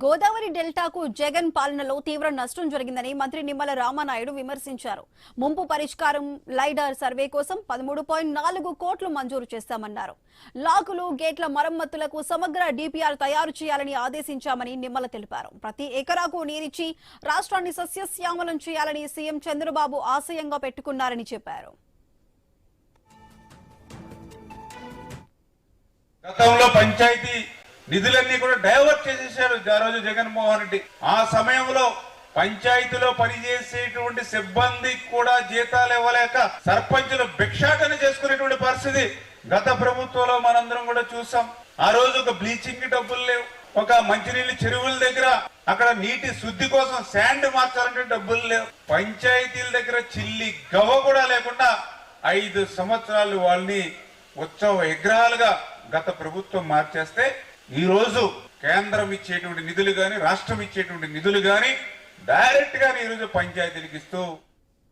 గోదావరి డెల్టాకు జగన్ పాలనలో తీవ్ర నష్టం జరిగిందని మంత్రి నిమ్మల రామానాయుడు విమర్శించారు. ముంపు పరిష్కారం లైడార్ సర్వే కోసం 13.4 కోట్లు మంజూరు చేస్తామన్నారు. లాకులు, గేట్ల మరమ్మతులకు సమగ్ర డిపిఆర్ తయారు చేయాలని ఆదేశించామని నిమ్మల తెలిపారు. ప్రతి ఎకరాకు నీరిచ్చి రాష్ట్రాన్ని సస్యశ్యామలం చేయాలని సీఎం చంద్రబాబు ఆశయంగా పెట్టుకున్నారని చెప్పారు. గతంలో పంచాయతీ నిధులన్నీ కూడా డైవర్ట్ చేసేశారు ఆ రోజు జగన్మోహన్ రెడ్డి. ఆ సమయంలో పంచాయతీలో పనిచేసేటువంటి సిబ్బందికి కూడా జీతాలు ఇవ్వలేక సర్పంచులు భిక్షాటన చేసుకునేటువంటి పరిస్థితి గత ప్రభుత్వంలో మనందరం కూడా చూసాం. ఆ రోజు ఒక బ్లీచింగ్ డబ్బులు లేవు, ఒక మంచినీళ్ళు చెరువుల దగ్గర అక్కడ నీటి శుద్ధి కోసం శాండ్ మార్చాలంటే డబ్బులు లేవు. పంచాయతీల దగ్గర చిల్లి గవ్వ కూడా లేకుండా 5 సంవత్సరాలు వాళ్ళని ఉత్సవ విగ్రహాలుగా గత ప్రభుత్వం మార్చేస్తే ఈ రోజు కేంద్రం ఇచ్చేటువంటి నిధులు గాని, రాష్ట్రం ఇచ్చేటువంటి నిధులు గాని డైరెక్ట్ గా ఈ రోజు పంచాయతీలకు ఇస్తూ